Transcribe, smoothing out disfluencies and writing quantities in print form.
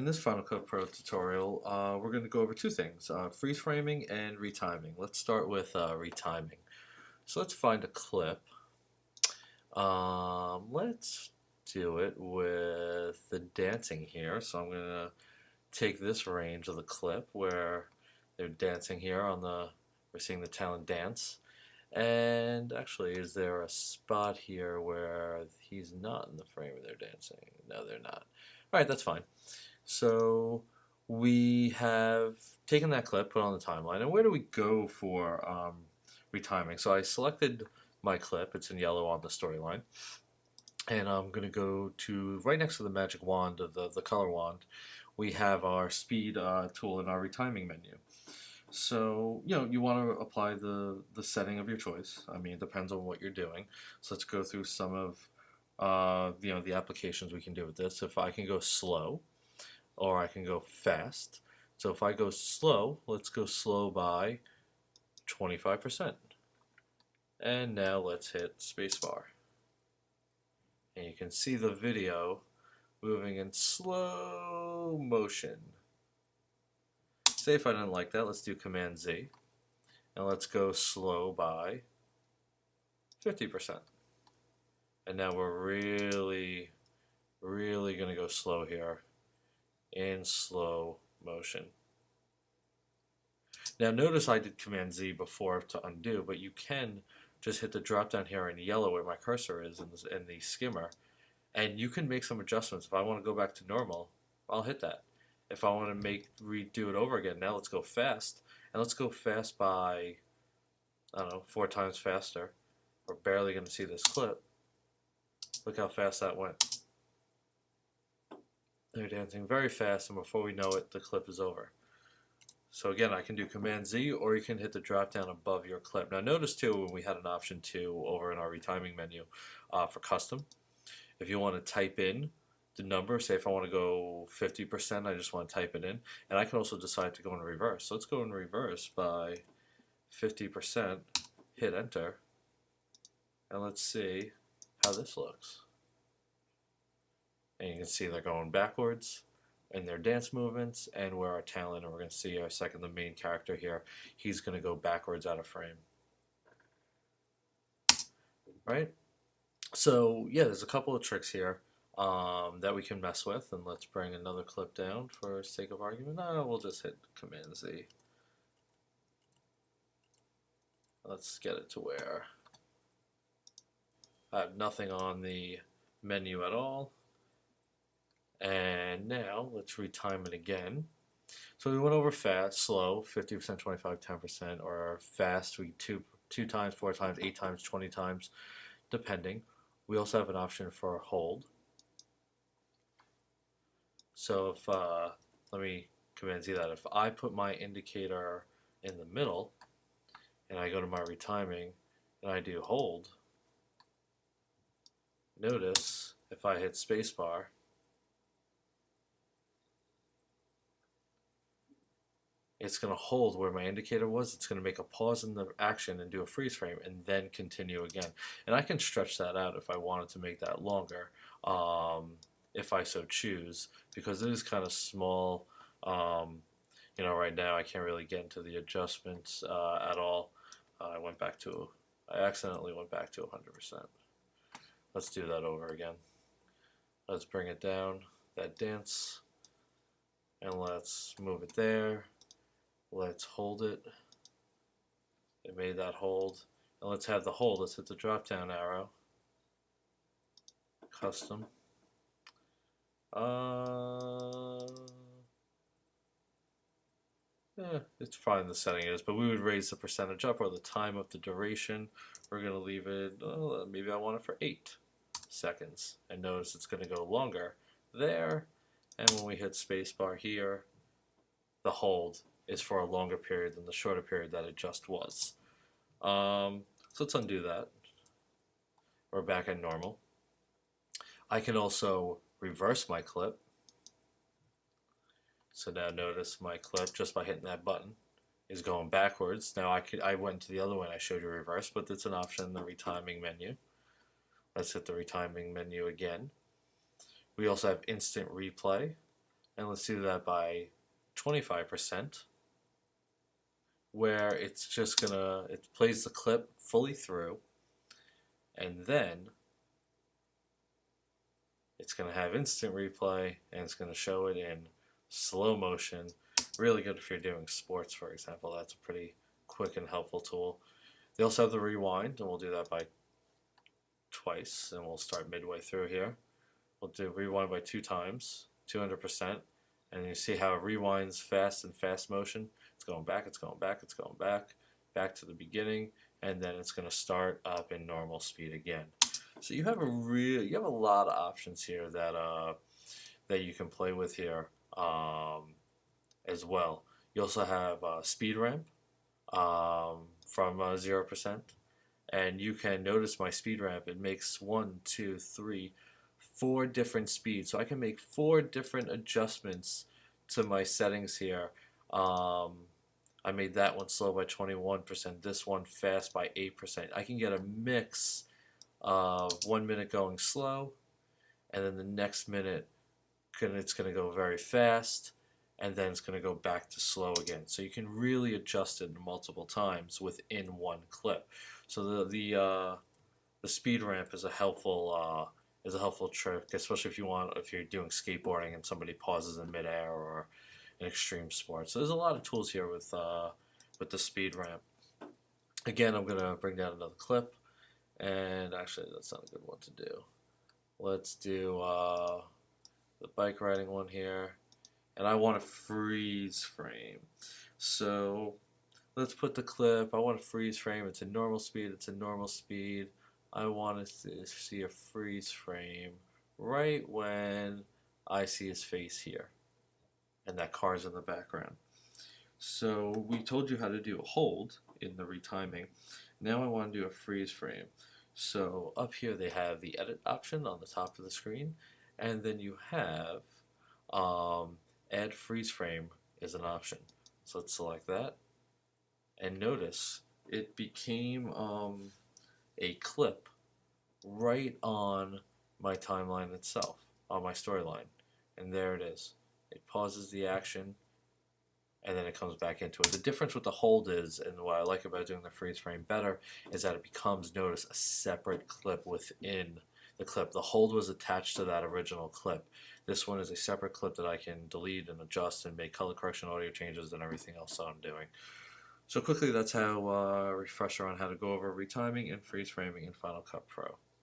In this Final Cut Pro tutorial, we're going to go over two things, freeze framing and retiming. Let's start with retiming. So let's find a clip. Let's do it with the dancing here. So I'm going to take this range of the clip where they're dancing here we're seeing the talent dance. And actually, is there a spot here where he's not in the frame where they're dancing? No, they're not. All right, that's fine. So we have taken that clip, put it on the timeline, and where do we go for retiming? So I selected my clip, it's in yellow on the storyline, and I'm going to go to right next to the magic wand, the color wand, we have our speed tool in our retiming menu. So, you want to apply the setting of your choice. I mean, it depends on what you're doing. So let's go through some of the applications we can do with this. If I can go slow, or I can go fast. So if I go slow, let's go slow by 25%. And now let's hit spacebar. And you can see the video moving in slow motion. Say if I didn't like that, let's do Command Z. And let's go slow by 50%. And now we're really going to go slow here in slow motion. Now notice I did Command Z before to undo, but you can just hit the drop down here in yellow where my cursor is in the skimmer, and you can make some adjustments. If I want to go back to normal, I'll hit that. If I want to redo it over again, now let's go fast, and let's go fast by, I don't know, 4 times faster. We're barely going to see this clip. Look how fast that went. They're dancing very fast, and before we know it, the clip is over. So again, I can do Command Z, or you can hit the drop down above your clip. Now notice too, when we had an option 2 over in our retiming menu for custom, if you want to type in the number, say if I want to go 50%, I just want to type it in, and I can also decide to go in reverse. So let's go in reverse by 50%, hit enter, and let's see how this looks. And you can see they're going backwards in their dance movements, and where our talent, and we're going to see the main character here, he's going to go backwards out of frame. Right? So yeah, there's a couple of tricks here that we can mess with, and let's bring another clip down for sake of argument. No, we'll just hit Command Z. Let's get it to where I have nothing on the menu at all. And now let's retime it again. So we went over fast, slow, 50%, 25, 10%, or fast, we two times, 4 times, 8 times, 20 times, depending. We also have an option for hold. So if, let me Command Z that. If I put my indicator in the middle, and I go to my retiming, and I do hold, notice if I hit spacebar, it's going to hold where my indicator was. It's going to make a pause in the action and do a freeze frame and then continue again. And I can stretch that out if I wanted to make that longer, if I so choose, because it is kind of small. Right now I can't really get into the adjustments at all. I accidentally went back to 100%. Let's do that over again. Let's bring it down, that dance, and let's move it there. Let's hold it. It made that hold. And let's have the hold. Let's hit the drop down arrow. Custom. It's fine the setting is, but we would raise the percentage up or the time of the duration. We're going to leave it, maybe I want it for 8 seconds. And notice it's going to go longer there. And when we hit spacebar here, the hold is for a longer period than the shorter period that it just was. So let's undo that. We're back at normal. I can also reverse my clip. So now notice my clip, just by hitting that button, is going backwards. Now I went to the other one, I showed you reverse, but it's an option in the retiming menu. Let's hit the retiming menu again. We also have instant replay. And let's do that by 25%, where it plays the clip fully through, and then it's gonna have instant replay, and it's gonna show it in slow motion. Really good if you're doing sports, for example. That's a pretty quick and helpful tool. They also have the rewind, and we'll do that by twice, and we'll start midway through here. We'll do rewind by 2 times, 200%, and you see how it rewinds fast in fast motion. It's going back, it's going back, it's going back to the beginning, and then it's going to start up in normal speed again. So you have a lot of options here that you can play with here as well. You also have speed ramp from 0%. And you can notice my speed ramp. It makes 1, 2, 3, 4 different speeds. So I can make 4 different adjustments to my settings here. I made that one slow by 21%, this one fast by 8%. I can get a mix of 1 minute going slow, and then the next minute it's going to go very fast, and then it's going to go back to slow again. So you can really adjust it multiple times within one clip. So the speed ramp is a helpful trick, especially if you're doing skateboarding and somebody pauses in midair or an extreme sport. So there's a lot of tools here with the speed ramp. Again, I'm gonna bring down another clip, and actually that's not a good one to do. Let's do the bike riding one here, and I want a freeze frame. So let's put the clip. I want a freeze frame. It's a normal speed. It's a normal speed. I want to see a freeze frame right when I see his face here, and that car's in the background. So we told you how to do a hold in the retiming. Now I want to do a freeze frame. So up here they have the edit option on the top of the screen, and then you have add freeze frame is an option. So let's select that, and notice it became a clip right on my timeline itself, on my storyline, and there it is. It pauses the action, and then it comes back into it. The difference with the hold is, and what I like about doing the freeze frame better, is that it becomes, notice, a separate clip within the clip. The hold was attached to that original clip. This one is a separate clip that I can delete and adjust and make color correction, audio changes, and everything else that I'm doing. So quickly, that's how a refresher on how to go over retiming and freeze framing in Final Cut Pro.